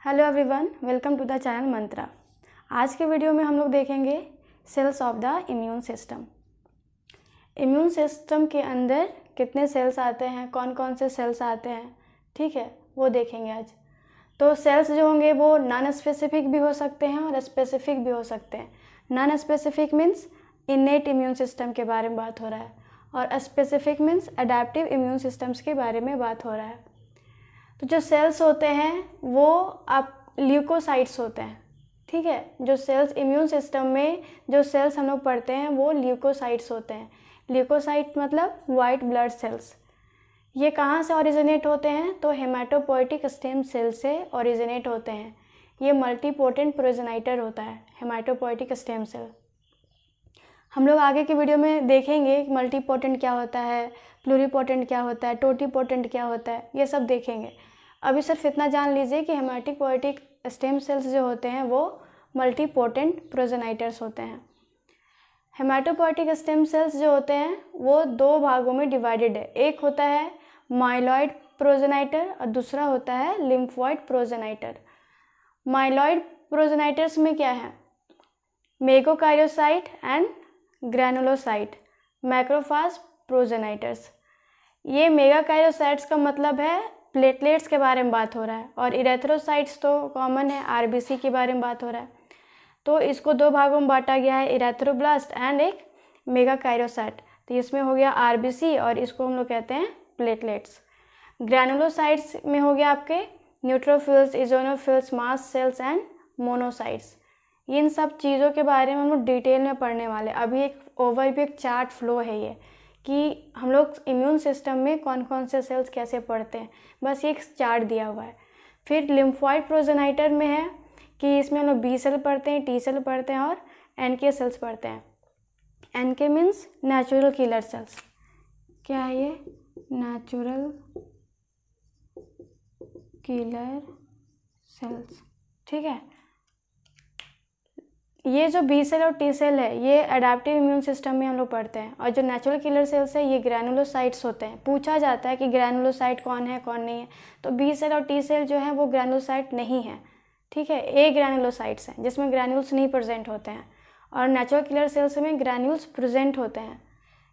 Hello everyone, welcome to the channel Mantra. आज के video में हम लोग देखेंगे cells of the immune system. Immune system के अंदर कितने सेल्स आते हैं, कौन कौन से सेल्स आते हैं, ठीक है, वो देखेंगे आज। तो सेल्स जो होंगे वो नॉन स्पेसिफिक भी हो सकते हैं और स्पेसिफिक भी हो सकते हैं। Non specific means इनेट immune system के बारे में बात हो रहा है और specific means adaptive immune systems के बारे में बात हो रहा है। तो जो सेल्स होते हैं वो आप ल्यूकोसाइट्स होते हैं, ठीक है। जो सेल्स इम्यून सिस्टम में जो सेल्स हम लोग पढ़ते हैं वो ल्यूकोसाइट्स होते हैं। ल्यूकोसाइट मतलब वाइट ब्लड सेल्स। ये कहाँ से ओरिजिनेट होते हैं? तो हेमाटोपोइटिक स्टेम सेल से ओरिजिनेट होते हैं। ये मल्टीपोटेंट प्रोजेनाइटर होता है हेमाटोपोइटिक स्टेम सेल। हम लोग आगे की वीडियो में देखेंगे कि मल्टीपोटेंट क्या होता है, प्लूरीपोटेंट क्या होता है, टोटीपोटेंट क्या होता है, ये सब देखेंगे। अभी सिर्फ इतना जान लीजिए कि हेमाटोपोइटिक स्टेम सेल्स जो होते हैं वो मल्टीपोटेंट प्रोजेनाइटर्स होते हैं। हेमाटोपोइटिक स्टेम सेल्स जो होते हैं वो दो भागों में डिवाइडेड है। एक होता है माइलॉइड प्रोजेनाइटर और दूसरा होता है लिम्फोइड प्रोजेनाइटर। माइलॉइड प्रोजेनाइटर्स में क्या है? मेगाकार्योसाइट एंड ग्रैनुलोसाइट, मैक्रोफाज प्रोजेनाइटर्स। ये मेगाकार्योसाइट्स का मतलब है प्लेटलेट्स के बारे में बात हो रहा है और इरेथ्रोसाइट्स तो कॉमन है, आरबीसी के बारे में बात हो रहा है। तो इसको दो भागों में बांटा गया है, इरेथ्रोब्लास्ट एंड एक मेगाकार्योसाइट। तो इसमें हो गया आरबीसी और इसको हम लोग कहते हैं प्लेटलेट्स। ग्रैनुलोसाइट्स में हो गया आपके neutrophils, eosinophils, mast cells and monocytes. इन सब चीज़ों के बारे में हम लोग डिटेल में पढ़ने वाले। अभी एक ओवरव्यू, एक चार्ट फ्लो है ये कि हम लोग इम्यून सिस्टम में कौन कौन से सेल्स कैसे पढ़ते हैं, बस ये एक चार्ट दिया हुआ है। फिर लिम्फोइड प्रोजेनाइटर में है कि इसमें हम लोग बी सेल पढ़ते हैं, टी सेल पढ़ते हैं और एनके सेल्स पढ़ते हैं। NK means natural killer cells. क्या है ये? नेचुरल किलर सेल्स, ठीक है। ये जो बी सेल और टी सेल है ये अडेप्टिव इम्यून सिस्टम में हम लोग पढ़ते हैं और जो नेचुरल किलर सेल्स है ये ग्रैनुलोसाइट्स होते हैं। पूछा जाता है कि ग्रैनुलोसाइट कौन है कौन नहीं है, तो बी सेल और टी सेल जो है वो ग्रैनुलोसाइट नहीं है, ठीक है। ए ग्रैनुलोसाइट्स हैं जिसमें ग्रैन्यूल्स नहीं प्रेजेंट होते हैं और नेचुरल किलर सेल्स में ग्रैन्यूल्स प्रेजेंट होते हैं।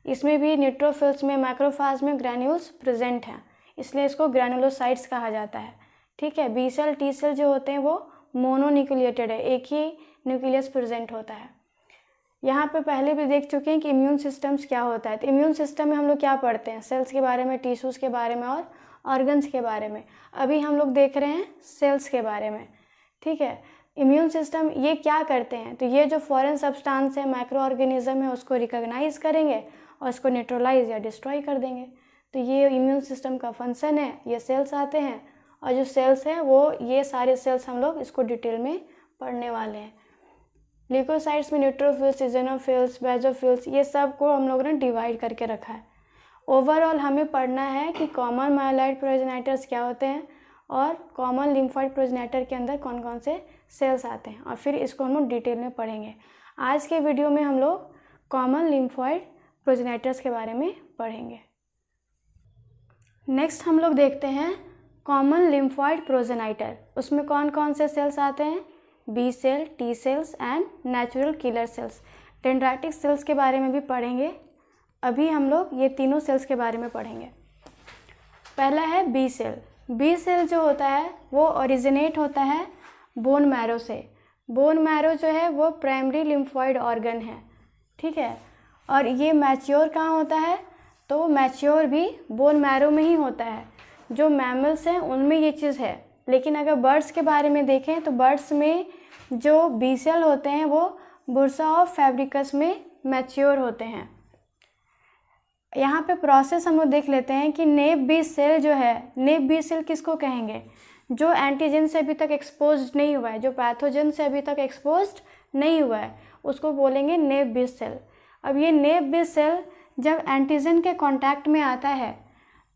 इसमें भी न्यूट्रोफिल्स में, मैक्रोफाज में ग्रैन्यूल्स प्रेजेंट हैं, इसलिए इसको ग्रैनुलोसाइट्स कहा जाता है, ठीक है। बी सेल टी सेल जो होते हैं वो मोनोन्यूक्लिएटेड है, एक ही न्यूक्लियस प्रेजेंट होता है। यहाँ पे पहले भी देख चुके हैं कि इम्यून सिस्टम्स क्या होता है। तो इम्यून सिस्टम में हम लोग क्या पढ़ते हैं? सेल्स के बारे में, टिश्यूज़ के बारे में और ऑर्गन्स के बारे में। अभी हम लोग देख रहे हैं सेल्स के बारे में, ठीक है। इम्यून सिस्टम ये क्या करते हैं? तो ये जो फॉरेन सब्सटेंस है, माइक्रो ऑर्गेनिज्म है, उसको रिकॉग्नाइज करेंगे और उसको न्यूट्रलाइज या डिस्ट्रॉय कर देंगे। तो ये इम्यून सिस्टम का फंक्शन है। ये सेल्स आते हैं और जो सेल्स हैं वो ये सारे सेल्स हम लोग इसको डिटेल में पढ़ने वाले हैं। ल्यूकोसाइट्स में न्यूट्रोफिल्स, इजोनोफिल्स, बेसोफिल्स, ये सब को हम लोगों ने डिवाइड करके रखा है। ओवरऑल हमें पढ़ना है कि कॉमन माइलॉइड प्रोजेनाइटर्स क्या होते हैं और कॉमन लिम्फोइड प्रोजेनाइटर के अंदर कौन कौन से सेल्स आते हैं और फिर इसको हम लोग डिटेल में पढ़ेंगे। आज के वीडियो में हम लोग कॉमन लिम्फोइड प्रोजेनाइटर्स के बारे में पढ़ेंगे। नेक्स्ट हम लोग देखते हैं कॉमन लिम्फोइड प्रोजेनाइटर। उसमें कौन कौन से सेल्स आते हैं? B cell, T cells and natural killer cells. Dendritic cells के बारे में भी पढ़ेंगे। अभी हम लोग ये तीनों सेल्स के बारे में पढ़ेंगे। पहला है बी सेल। बी सेल जो होता है वो ओरिजिनेट होता है बोन मैरो से। बोन मैरो जो है वो प्राइमरी लिम्फोइड ऑर्गन है, ठीक है। और ये मैच्योर कहाँ होता है? तो मैच्योर भी बोन मैरो में ही होता है। जो मैमल्स हैं उनमें ये चीज़ है, लेकिन अगर बर्ड्स के बारे में देखें तो बर्ड्स में जो बी सेल होते हैं वो बुर्सा ऑफ फैब्रिकस में मैच्योर होते हैं। यहाँ पे प्रोसेस हम लोग देख लेते हैं कि नेव बी सेल जो है, नेव बी सेल किसको कहेंगे? जो एंटीजन से अभी तक एक्सपोज नहीं हुआ है, जो पैथोजन से अभी तक एक्सपोज नहीं हुआ है, उसको बोलेंगे नेव बी सेल। अब ये नेव बी सेल जब एंटीजन के कांटेक्ट में आता है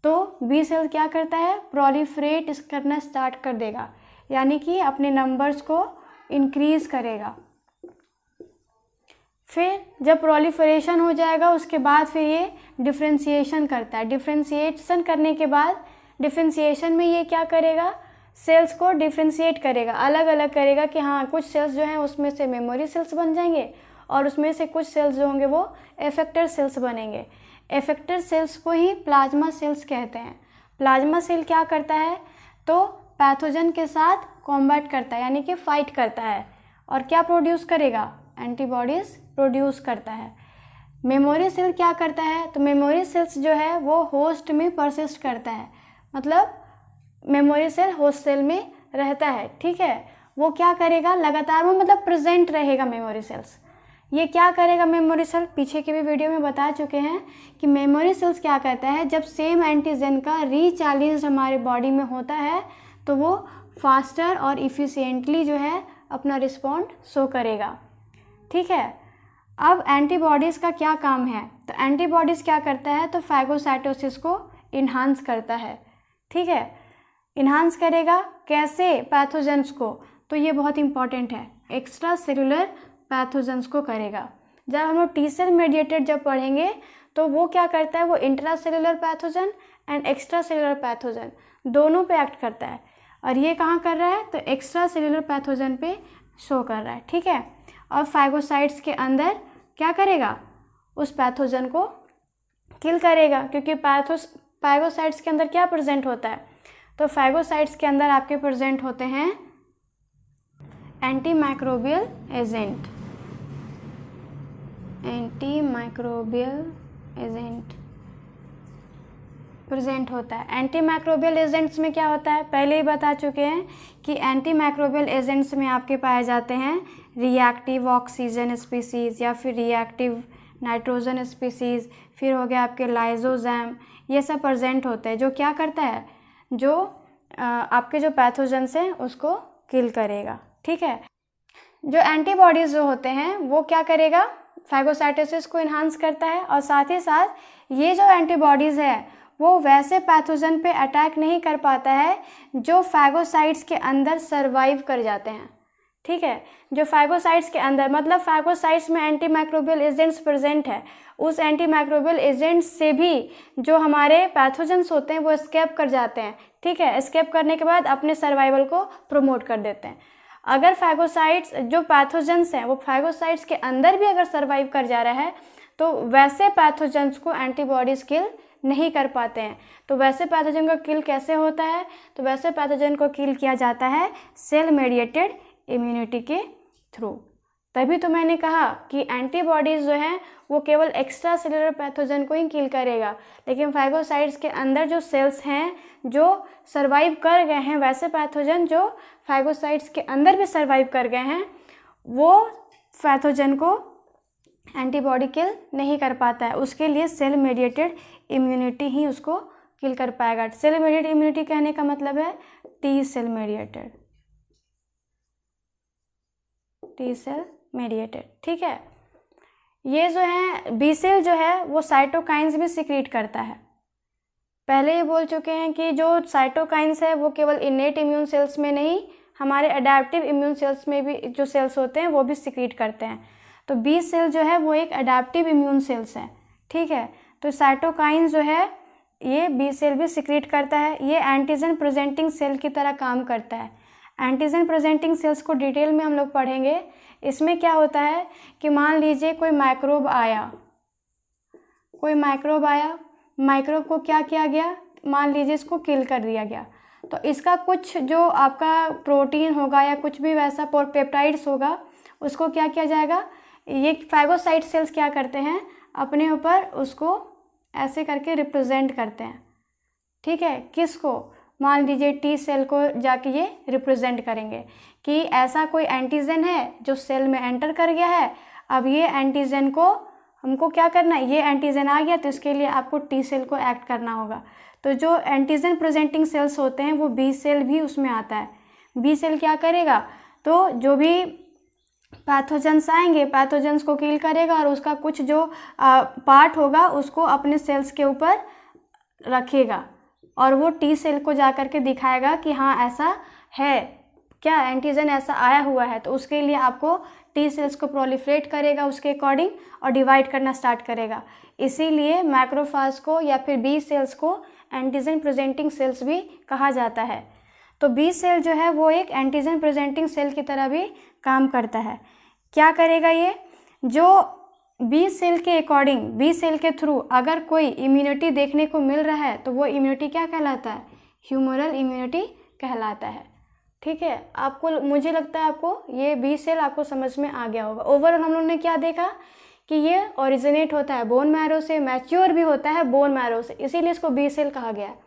तो बी सेल क्या करता है? प्रोलिफरेट करना स्टार्ट कर देगा, यानी कि अपने नंबर्स को इंक्रीज करेगा। फिर जब प्रोलिफरेशन हो जाएगा उसके बाद फिर ये डिफ्रेंशिएशन करता है। डिफ्रेंशिएशन करने के बाद डिफ्रेंशिएशन में ये क्या करेगा? सेल्स को डिफ्रेंशिएट करेगा, अलग अलग करेगा कि हाँ कुछ सेल्स जो हैं उसमें से मेमोरी सेल्स बन जाएंगे और उसमें से कुछ सेल्स जो होंगे वो इफेक्टर सेल्स बनेंगे। इफेक्टर सेल्स को ही प्लाज्मा सेल्स कहते हैं। प्लाज्मा सेल क्या करता है, तो पैथोजन के साथ कॉम्बैट करता है, यानी कि फाइट करता है, और क्या प्रोड्यूस करेगा, एंटीबॉडीज़ प्रोड्यूस करता है। मेमोरी सेल क्या करता है, तो मेमोरी सेल्स जो है वो होस्ट में परसिस्ट करता है, मतलब मेमोरी सेल होस्ट सेल में रहता है, ठीक है। वो क्या करेगा, लगातार वो मतलब प्रेजेंट रहेगा मेमोरी सेल्स। ये क्या करेगा मेमोरी सेल, पीछे के भी वीडियो में बता चुके हैं कि मेमोरी सेल्स क्या करता है, जब सेम एंटीजन का रीचैलेंज हमारे बॉडी में होता है तो वो फास्टर और इफ़िशिएंटली जो है अपना रिस्पॉन्ड शो करेगा, ठीक है। अब एंटीबॉडीज़ का क्या काम है, तो एंटीबॉडीज़ क्या करता है, तो फैगोसाइटोसिस को इन्हांस करता है, ठीक है। इन्हांस करेगा कैसे, पैथोजेंस को, तो ये बहुत इंपॉर्टेंट है, एक्स्ट्रा सेलुलर पैथोजेंस को करेगा। जब हम लोग टी सेल मेडिएटेड जब पढ़ेंगे तो वो क्या करता है, वो intra cellular pathogen and extra cellular pathogen दोनों पे एक्ट करता है, और ये कहाँ कर रहा है, तो एक्स्ट्रा सेलुलर पैथोजन पे शो कर रहा है, ठीक है। और फाइगोसाइट्स के अंदर क्या करेगा, उस पैथोजन को किल करेगा, क्योंकि फाइगोसाइट्स के अंदर क्या प्रेजेंट होता है, तो फाइगोसाइट्स के अंदर आपके प्रेजेंट होते हैं anti microbial agent. Anti microbial agent present होता है। एंटी माइक्रोबियल एजेंट्स में क्या होता है, पहले ही बता चुके हैं कि एंटी माइक्रोबियल एजेंट्स में आपके पाए जाते हैं रिएक्टिव ऑक्सीजन स्पीसीज़ या फिर रिएक्टिव नाइट्रोजन स्पीसीज़, फिर हो गया आपके लाइजोजैम, ये सब प्रेजेंट होते हैं, जो क्या करता है, जो आपके जो पैथोजेंस हैं उसको किल करेगा, ठीक है। जो एंटीबॉडीज़ जो होते हैं वो क्या करेगा, फैगोसाइटोसिस को इन्हांस करता है, और साथ ही साथ ये जो एंटीबॉडीज़ है वो वैसे पैथोजन पे अटैक नहीं कर पाता है जो फैगोसाइट्स के अंदर सरवाइव कर जाते हैं, ठीक है। जो फैगोसाइट्स के अंदर, मतलब फैगोसाइट्स में एंटी माइक्रोबियल एजेंट्स प्रेजेंट है, उस एंटी माइक्रोबियल एजेंट्स से भी जो हमारे पैथोजेंस होते हैं वो एस्केप कर जाते हैं, ठीक है। एस्केप करने के बाद अपने सर्वाइवल को प्रमोट कर देते हैं। अगर फैगोसाइट्स जो पैथोजेंस हैं वो फैगोसाइट्स के अंदर भी अगर सर्वाइव कर जा रहा है तो वैसे पैथोजेंस को एंटीबॉडीज़ किल नहीं कर पाते हैं। तो वैसे पैथोजन का किल कैसे होता है, तो वैसे पैथोजन को किल किया जाता है सेल मेडिएटेड इम्यूनिटी के थ्रू। तभी तो मैंने कहा कि एंटीबॉडीज़ जो हैं वो केवल एक्स्ट्रा सेलुलर पैथोजन को ही किल करेगा, लेकिन फैगोसाइट्स के अंदर जो सेल्स हैं जो सरवाइव कर गए हैं, वैसे पैथोजन जो फैगोसाइट्स के अंदर भी सरवाइव कर गए हैं, वो पैथोजन को एंटीबॉडी किल नहीं कर पाता है। उसके लिए सेल मेडिएटेड इम्यूनिटी ही उसको किल कर पाएगा। सेल मेडिएटेड इम्यूनिटी कहने का मतलब है T cell mediated, T cell mediated, ठीक है। ये जो है बी सेल जो है वो साइटोकाइंस भी सिक्रीट करता है। पहले ही बोल चुके हैं कि जो साइटोकाइंस है वो केवल इनेट इम्यून सेल्स में नहीं, हमारे अडेप्टिव इम्यून सेल्स में भी जो सेल्स होते हैं वो भी सिक्रीट करते हैं। तो बी सेल जो है वो एक अडेप्टिव इम्यून सेल्स है, ठीक है। तो साइटोकाइंस जो है ये बी सेल भी सिक्रीट करता है। ये एंटीजन प्रेजेंटिंग सेल की तरह काम करता है। एंटीजन प्रेजेंटिंग सेल्स को डिटेल में हम लोग पढ़ेंगे। इसमें क्या होता है कि मान लीजिए कोई माइक्रोब आया, माइक्रोब को क्या किया गया, मान लीजिए इसको किल कर दिया गया, तो इसका कुछ जो आपका प्रोटीन होगा या कुछ भी वैसा पेप्टाइड्स होगा उसको क्या किया जाएगा, ये फैगोसाइट सेल्स क्या करते हैं, अपने ऊपर उसको ऐसे करके रिप्रेजेंट करते हैं, ठीक है। किसको, मान लीजिए टी सेल को जाके ये रिप्रेजेंट करेंगे कि ऐसा कोई एंटीजन है जो सेल में एंटर कर गया है। अब ये एंटीजन को हमको क्या करना है, ये एंटीजन आ गया तो इसके लिए आपको टी सेल को एक्ट करना होगा। तो जो एंटीजन प्रेजेंटिंग सेल्स होते हैं वो बी सेल भी उसमें आता है। बी सेल क्या करेगा, तो जो भी पैथोजेंस आएंगे, पैथोजेंस को किल करेगा और उसका कुछ जो पार्ट होगा उसको अपने सेल्स के ऊपर रखेगा और वो टी सेल को जा कर के दिखाएगा कि हाँ ऐसा है, क्या एंटीजन ऐसा आया हुआ है। तो उसके लिए आपको टी सेल्स को प्रोलिफरेट करेगा उसके अकॉर्डिंग और डिवाइड करना स्टार्ट करेगा। इसीलिए मैक्रोफाज को या फिर बी सेल्स को एंटीजन प्रेजेंटिंग सेल्स भी कहा जाता है। तो बी सेल जो है वो एक एंटीजन प्रेजेंटिंग सेल की तरह भी काम करता है। क्या करेगा ये, जो बी सेल के अकॉर्डिंग, बी सेल के थ्रू अगर कोई इम्यूनिटी देखने को मिल रहा है तो वो इम्यूनिटी क्या कहलाता है, ह्यूमरल इम्यूनिटी कहलाता है। ठीक है, आपको, मुझे लगता है आपको ये बी सेल आपको समझ में आ गया होगा। ओवरऑल हम लोगों ने क्या देखा कि ये ओरिजिनेट होता है बोन मैरो से, मैच्योर भी होता है बोन मैरो से, इसीलिए इसको बी सेल कहा गया है।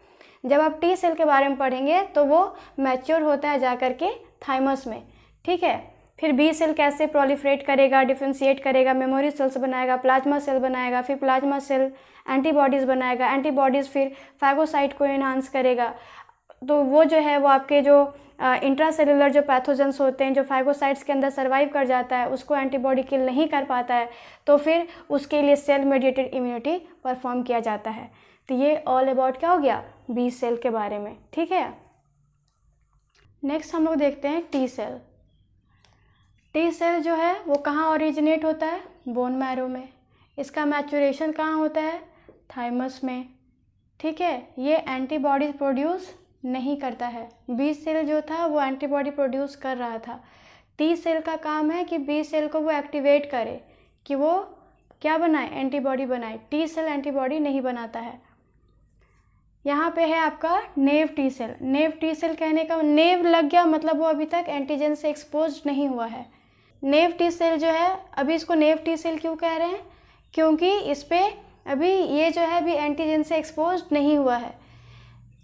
जब आप टी सेल के बारे में पढ़ेंगे तो वो मैच्योर होता है जाकर के थाइमस में। ठीक है, फिर बी सेल कैसे प्रोलिफरेट करेगा, डिफ्रेंशिएट करेगा, मेमोरी सेल्स बनाएगा, प्लाज्मा सेल बनाएगा, फिर प्लाज्मा सेल एंटीबॉडीज़ बनाएगा, एंटीबॉडीज़ फिर फैगोसाइट को इन्हांस करेगा। तो वो जो है वो आपके जो इंट्रासेलुलर जो पैथोजेंस होते हैं, जो फैगोसाइट्स के अंदर सर्वाइव कर जाता है, उसको एंटीबॉडी किल नहीं कर पाता है, तो फिर उसके लिए सेल मेडिएटेड इम्यूनिटी परफॉर्म किया जाता है। तो ये ऑल अबाउट क्या हो गया, बी सेल के बारे में। ठीक है, नेक्स्ट हम लोग देखते हैं टी सेल। टी सेल जो है वो कहाँ ओरिजिनेट होता है, बोन मैरो में। इसका मैचुरेशन कहाँ होता है, थाइमस में। ठीक है, ये एंटीबॉडीज प्रोड्यूस नहीं करता है। बी सेल जो था वो एंटीबॉडी प्रोड्यूस कर रहा था। टी सेल का काम है कि बी सेल को वो एक्टिवेट करे, कि वो क्या बनाए, एंटीबॉडी बनाए। टी सेल एंटीबॉडी नहीं बनाता है। यहाँ पे है आपका नेव टी सेल। नेव टी सेल कहने का, नेव लग गया मतलब वो अभी तक एंटीजन से एक्सपोज नहीं हुआ है। नेव टी सेल जो है, अभी इसको नेव टी सेल क्यों कह रहे हैं, क्योंकि इस पर अभी ये जो है अभी एंटीजन से एक्सपोज नहीं हुआ है।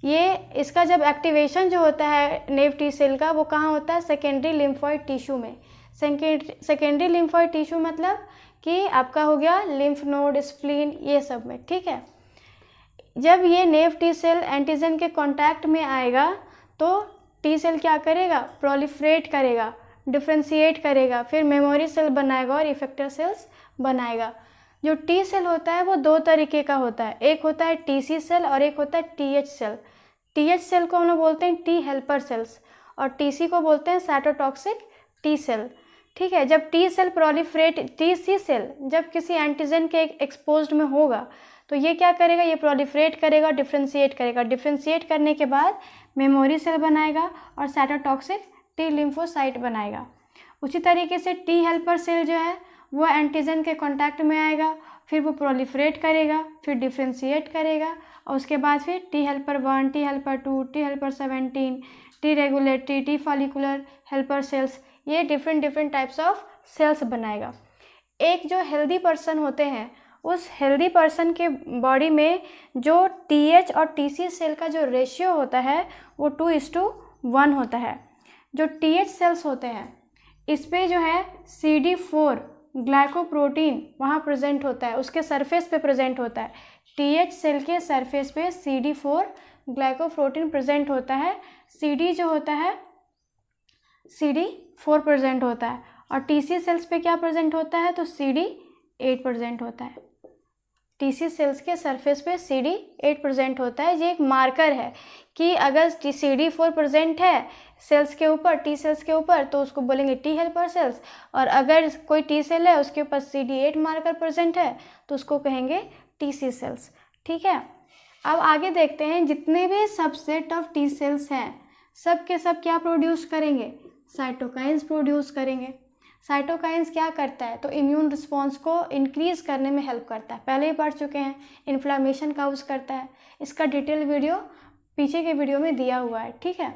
ये इसका जब एक्टिवेशन जो होता है नेव टी सेल का, वो कहाँ होता है, सेकेंडरी लिम्फॉइड टिश्यू में। सेकेंडरी लिम्फॉइड टिश्यू मतलब कि आपका हो गया लिम्फ नोड, स्प्लीन, ये सब में। ठीक है, जब ये नेव टी सेल एंटीजन के कांटेक्ट में आएगा तो टी सेल क्या करेगा, प्रोलिफरेट करेगा, डिफ्रेंशिएट करेगा, फिर मेमोरी सेल बनाएगा और इफेक्टर सेल्स बनाएगा। जो टी सेल होता है वो दो तरीके का होता है, एक होता है टीसी सेल और एक होता है टीएच सेल। टीएच सेल को हम लोग बोलते हैं टी हेल्पर सेल्स और टीसी को बोलते हैं साइटोटॉक्सिक टी सेल। ठीक है, जब T cell proliferate, TC cell जब किसी एंटीजन के एक्सपोज्ड में होगा तो ये क्या करेगा, ये प्रोलिफरेट करेगा, डिफ्रेंशिएट करेगा। डिफ्रेंशिएट करने के बाद मेमोरी सेल बनाएगा और साइटोटॉक्सिक टी लिम्फोसाइट बनाएगा। उसी तरीके से टी हेल्पर सेल जो है वो एंटीजन के कांटेक्ट में आएगा, फिर वो प्रोलिफरेट करेगा, फिर डिफ्रेंशिएट करेगा और उसके बाद फिर T helper 1, T helper 2, T helper 17, T regulatory, T follicular helper cells, ये डिफरेंट टाइप्स ऑफ सेल्स बनाएगा। एक जो हेल्दी पर्सन होते हैं, उस हेल्दी पर्सन के बॉडी में जो टीएच और टीसी सेल का जो रेशियो होता है वो 2:1 होता है। जो टीएच सेल्स होते हैं इस पे जो है CD4 ग्लाइकोप्रोटीन वहाँ प्रेजेंट होता है, उसके सरफेस पे प्रेजेंट होता है। टीएच सेल के सरफेस पे CD4 ग्लाइकोप्रोटीन प्रेजेंट होता है। CD जो होता है CD4 प्रेजेंट होता है और टीसी सेल्स पे क्या प्रेजेंट होता है, तो CD8 प्रेजेंट होता है। टीसी सेल्स के सरफेस पे CD8 प्रेजेंट होता है। ये एक मार्कर है कि अगर CD4 प्रेजेंट है सेल्स के ऊपर, टी सेल्स के ऊपर, तो उसको बोलेंगे टी हेल्पर सेल्स, और अगर कोई टी सेल है उसके ऊपर CD8 मार्कर प्रेजेंट है तो उसको कहेंगे टीसी सेल्स। ठीक है, अब आगे देखते हैं, जितने भी सबसेट ऑफ टी सेल्स हैं सब के सब क्या प्रोड्यूस करेंगे, साइटोकाइंस प्रोड्यूस करेंगे। साइटोकाइंस क्या करता है, तो इम्यून रिस्पॉन्स को इंक्रीज करने में हेल्प करता है, पहले ही पढ़ चुके हैं। इन्फ्लामेशन काउज करता है, इसका डिटेल वीडियो पीछे के वीडियो में दिया हुआ है। ठीक है,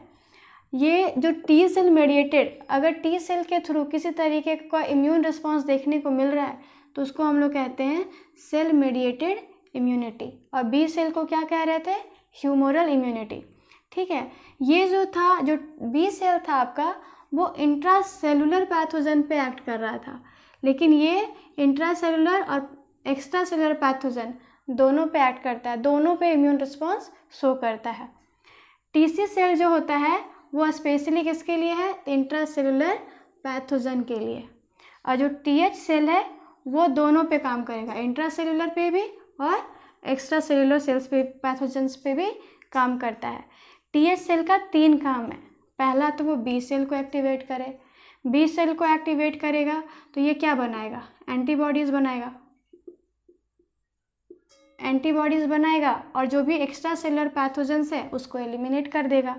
ये जो टी सेल मेडिएटेड, अगर टी सेल के थ्रू किसी तरीके का इम्यून रिस्पॉन्स देखने को मिल रहा है तो उसको हम लोग कहते हैं सेल मेडिएटेड इम्यूनिटी। और बी सेल को क्या कह रहे थे, ह्यूमरल इम्यूनिटी। ठीक है, ये जो था, जो बी सेल था आपका, वो इंट्रासेलुलर पैथोजन पे एक्ट कर रहा था, लेकिन ये इंट्रासेलुलर और एक्स्ट्रा सेलुलर पैथोजन दोनों पे एक्ट करता है, दोनों पे इम्यून रिस्पॉन्स शो करता है। टीसी सेल जो होता है वो स्पेशली किसके लिए है, इंट्रासेलुलर पैथोजन के लिए। और जो टीएच सेल है वो दोनों पे काम करेगा, इंट्रासेलुलर पे भी और एक्स्ट्रा सेलुलर सेल्स पे, पैथोजेंस पे भी काम करता है। टीएच सेल का 3 काम है। पहला तो वो बी सेल को एक्टिवेट करे, बी सेल को एक्टिवेट करेगा तो ये क्या बनाएगा, एंटीबॉडीज़ बनाएगा, एंटीबॉडीज़ बनाएगा और जो भी एक्स्ट्रा सेलुलर पैथोजेंस है उसको एलिमिनेट कर देगा।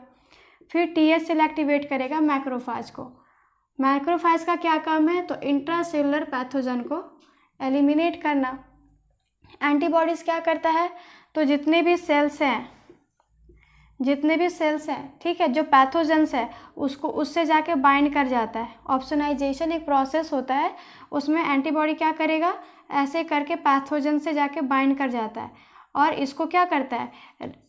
फिर TH सेल एक्टिवेट करेगा मैक्रोफाज को। मैक्रोफाज का क्या काम है? तो इंट्रासेलुलर पैथोजन को एलिमिनेट करना। एंटीबॉडीज़ क्या करता है? तो जितने भी सेल्स हैं, ठीक है, जो पैथोजेंस है उसको उससे जाके बाइंड कर जाता है। ऑप्सोनाइजेशन एक प्रोसेस होता है, उसमें एंटीबॉडी क्या करेगा? ऐसे करके पैथोजन से जाके बाइंड कर जाता है और इसको क्या करता है?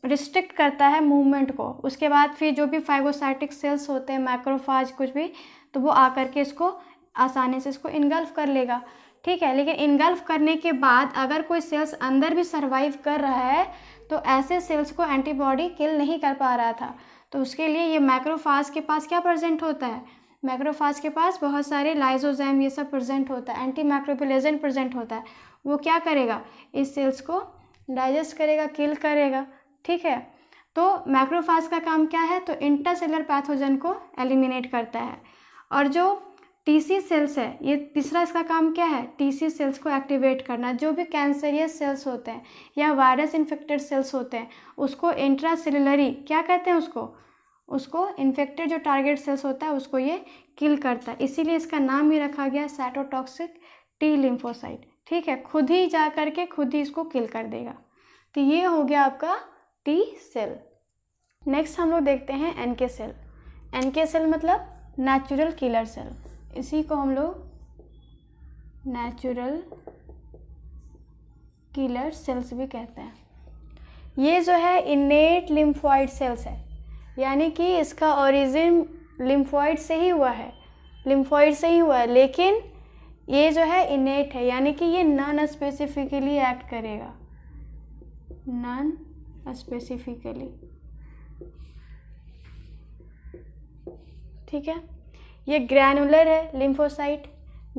रिस्ट्रिक्ट करता है मूवमेंट को। उसके बाद फिर जो भी फाइगोसाइटिक सेल्स होते हैं, मैक्रोफाज कुछ भी, तो वो आकर के इसको आसानी से इसको इनगल्फ कर लेगा, ठीक है। लेकिन इनगल्फ करने के बाद अगर कोई सेल्स अंदर भी सर्वाइव कर रहा है तो ऐसे सेल्स को एंटीबॉडी किल नहीं कर पा रहा था, तो उसके लिए ये मैक्रोफाज के पास क्या प्रेजेंट होता है? मैक्रोफाज के पास बहुत सारे लाइजोजाइम ये सब प्रेजेंट होता है, एंटी मैक्रोबियल एजेंट प्रेजेंट होता है। वो क्या करेगा? इस सेल्स को डाइजेस्ट करेगा, किल करेगा, ठीक है। तो मैक्रोफाज का काम क्या है? तो इंट्रासेलुलर पैथोजन को एलिमिनेट करता है। और जो TC सेल्स है, ये तीसरा इसका काम क्या है? TC सेल्स को एक्टिवेट करना। जो भी कैंसरियस सेल्स होते हैं या वायरस इन्फेक्टेड सेल्स होते हैं उसको इंट्रासेलुलरी क्या कहते हैं? उसको इन्फेक्टेड जो टारगेट सेल्स होता है उसको ये किल करता है, इसीलिए इसका नाम ही रखा गया साइटोटॉक्सिक T लिम्फोसाइट, ठीक है। खुद ही जा करके खुद ही इसको किल कर देगा। तो ये हो गया आपका T सेल। नेक्स्ट हम लोग देखते हैं NK सेल। NK सेल मतलब नेचुरल किलर सेल, इसी को हम लोग नेचुरल किलर सेल्स भी कहते हैं। ये जो है इनेट लिम्फोइड सेल्स है, यानी कि इसका ओरिजिन लिम्फोइड से ही हुआ है, लेकिन ये जो है इनेट है, यानी कि ये नॉन स्पेसिफिकली एक्ट करेगा, नॉन स्पेसिफिकली, ठीक है। ये ग्रैनुलर है लिम्फोसाइट।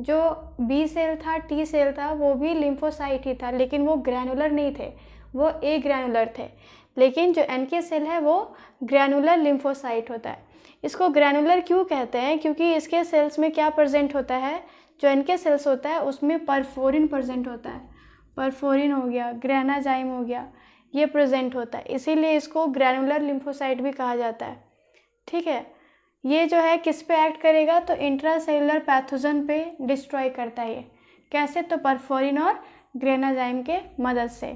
जो B सेल था, T सेल था, वो भी लिम्फोसाइट ही था, लेकिन वो ग्रैनुलर नहीं थे, वो A ग्रैनुलर थे। लेकिन जो NK सेल है वो ग्रैनुलर लिम्फोसाइट होता है। इसको ग्रैनुलर क्यों कहते हैं? क्योंकि इसके सेल्स में क्या प्रेजेंट होता है? जो NK सेल्स होता है उसमें परफोरिन प्रेजेंट होता है, परफोरिन हो गया, ग्रेनाजाइम हो गया, ये प्रेजेंट होता है, इसीलिए इसको ग्रैनुलर लिम्फोसाइट भी कहा जाता है, ठीक है। ये जो है किस पे एक्ट करेगा? तो इंट्रासेलुलर पैथोजन पे डिस्ट्रॉय करता है। ये कैसे? तो परफोरिन और ग्रेनाजाइम के मदद से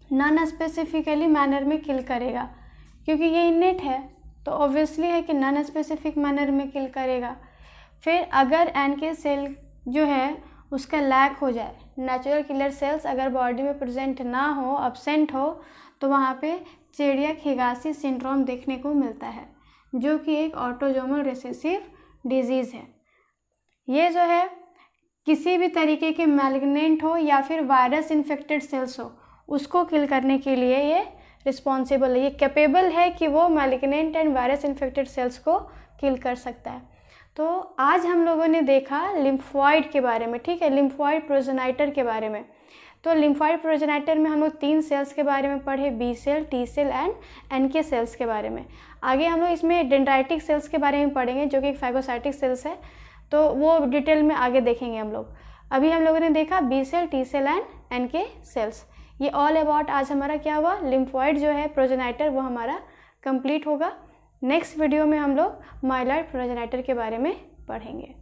नॉन स्पेसिफिकली मैनर में किल करेगा, क्योंकि ये इनेट है तो ऑब्वियसली है कि नॉन स्पेसिफिक मैनर में किल करेगा। फिर अगर NK सेल जो है उसका लैक हो जाए, नेचुरल किलर सेल्स अगर बॉडी में प्रेजेंट ना हो, एब्सेंट हो, तो वहाँ पे चेडियक हिगासी सिंड्रोम देखने को मिलता है, जो कि एक ऑटोजोमल रिसेसिव डिजीज़ है। ये जो है किसी भी तरीके के मैलिग्नेंट हो या फिर वायरस इन्फेक्टेड सेल्स हो, उसको किल करने के लिए ये रिस्पॉन्सिबल है, ये कैपेबल है कि वो malignant and virus infected cells को किल कर सकता है। तो आज हम लोगों ने देखा लिम्फोइड के बारे में, ठीक है, लिम्फोइड प्रोजेनाइटर के बारे में। तो लिम्फोइड प्रोजेनाइटर में हम लोग 3 सेल्स के बारे में पढ़े, B cell, T cell and NK cells के बारे में। आगे हम लोग इसमें डेंड्राइटिक सेल्स के बारे में पढ़ेंगे, जो कि एक फाइगोसाइटिक सेल्स है, तो वो डिटेल में आगे देखेंगे हम लोग। अभी हम लोगों ने देखा B cell, T cell and NK cells. ये ऑल अबाउट आज हमारा क्या हुआ? लिम्फोइड जो है प्रोजेनाइटर वो हमारा कंप्लीट होगा। नेक्स्ट वीडियो में हम लोग माइलॉइड प्रोजेनाइटर के बारे में पढ़ेंगे।